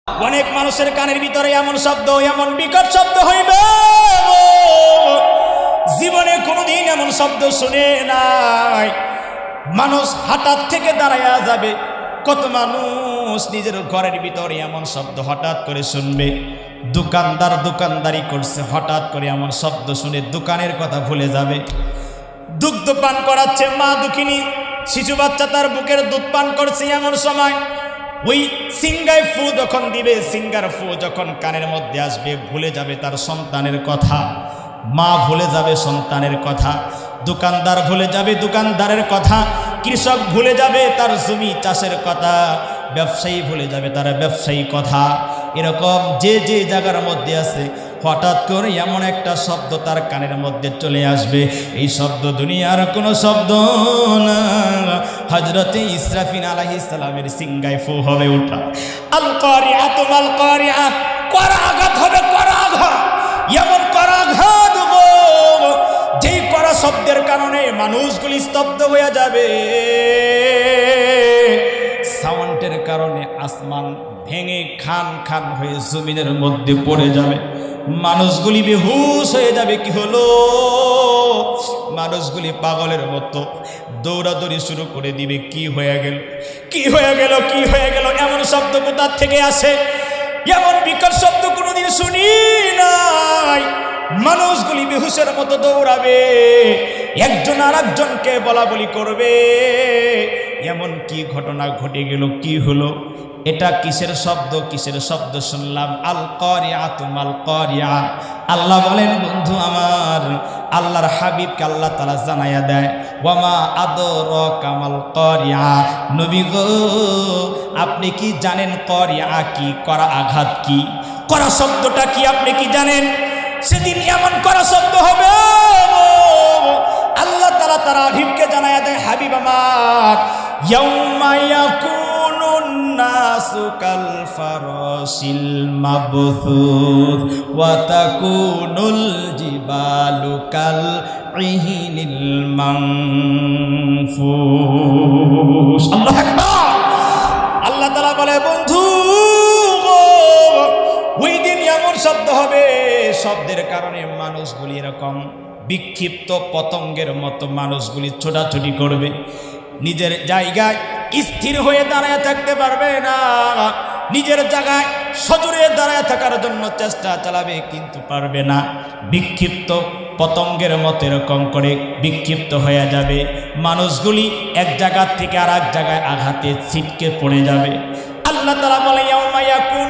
অনেক মানুষের কানের ভিতরে এমন শব্দ, এমন বিকট শব্দ হইবে, জীবনে কোনোদিন এমন শব্দ শুনে নাই। মানুষ হঠাৎ থেকে দাঁড়ায়া যাবে। কত মানুষ নিজের ঘরের ভিতরে এমন শব্দ হঠাৎ করে শুনবে। দোকানদার দোকানদারি করছে, হঠাৎ করে এমন শব্দ শুনে দোকানের কথা ভুলে যাবে। দুগ্ধ পান করাচ্ছে মা দুঃখিনী, শিশু বাচ্চা তার বুকের দুধ পান করছে, এমন সময় ওই সিঙ্গায় ফু যখন দিবে, সিঙ্গার ফু যখন কানের মধ্যে আসবে, ভুলে যাবে তার সন্তানের কথা। মা ভুলে যাবে সন্তানের কথা, দোকানদার ভুলে যাবে দোকানদারের কথা, কৃষক ভুলে যাবে তার জমি চাষের কথা, ব্যবসায়ী ভুলে যাবে তার ব্যবসায়ী কথা। এরকম যে যে জায়গার মধ্যে আছে, হঠাৎ করে এমন একটা শব্দ তার কানের মধ্যে চলে আসবে। এই শব্দ দুনিয়ার কোনো শব্দ না, হযরতে ইসরাফিল আলাইহিস সালামের সিঙ্গায় ফু হবে ওঠা। আল কারিআতু মাল কারিআ, করাঘাত হবে, করাঘাত, এমন করাঘাত গো, যেই করা শব্দের কারণে মানুষগুলি স্তব্ধ হয়ে যাবে। সাউন্ডের কারণে আসমান ভেঙে খান খান হয়ে জমিনের মধ্যে পড়ে যাবে, মানুষগুলি বেহুশ হয়ে যাবে। কি হলো? মানুষগুলি পাগলের মতো দৌড়াদৌড়ি শুরু করে দিবে। কি হয়ে গেল, কি হয়ে গেল, কি হয়ে গেল? এমন শব্দ কোথা থেকে আসে? এমন বিকট শব্দ কোনোদিন শুনি নাই। মানুষগুলি বেহুশের মতো দৌড়াবে, একজন আর একজনকে বলা বলি করবে, এমন কি ঘটনা ঘটে গেল, কি হলো? এটা কিসের শব্দ, কিসের শব্দ শুনলাম? আল কারিআতু মাল কারিআ। আল্লাহ বলেন, বন্ধু আমার, আল্লাহর হাবিবকে আল্লাহ তাআলা জানাইয়া দেয়, ওয়ামা আদরাকা মাল কারিআ। নবী গো, আপনি কি জানেন কারিআ কি? করা আঘাত কি? করা শব্দটা কি আপনি কি জানেন? সেদিন এমন করা শব্দ হবে, আল্লাহ তাআলা তার হাবিবকে জানাইয়া দেয়, হাবিব আমার, ইয়াউমা ইয়াকুনুন নাসু কাল ফারাশিল মাবথুস ওয়া তাকুনুল জিবালু কাল ইহিনিল মানফুস। আল্লাহু আকবার। আল্লাহ তাআলা বলে, বন্ধু ওই দিন এমন শব্দ হবে, শব্দের কারণে মানুষগুলি এরকম বিক্ষিপ্ত পতঙ্গের মতো মানুষগুলি ছোটাছুটি করবে, নিজের জায়গায় স্থির হয়ে দাঁড়ায় থাকতে পারবে না, নিজের জায়গায় সজোরে দাঁড়ায় থাকার জন্য চেষ্টা চালাবে, কিন্তু পারবে না। বিক্ষিপ্ত পতঙ্গের মতো এরকম করে বিক্ষিপ্ত হয়ে যাবে। মানুষগুলি এক জায়গা থেকে আর এক জায়গায় আঘাতে ছিটকে পড়ে যাবে। আল্লাহ তাআলা বলে, ইয়াউমা ইয়াকুনু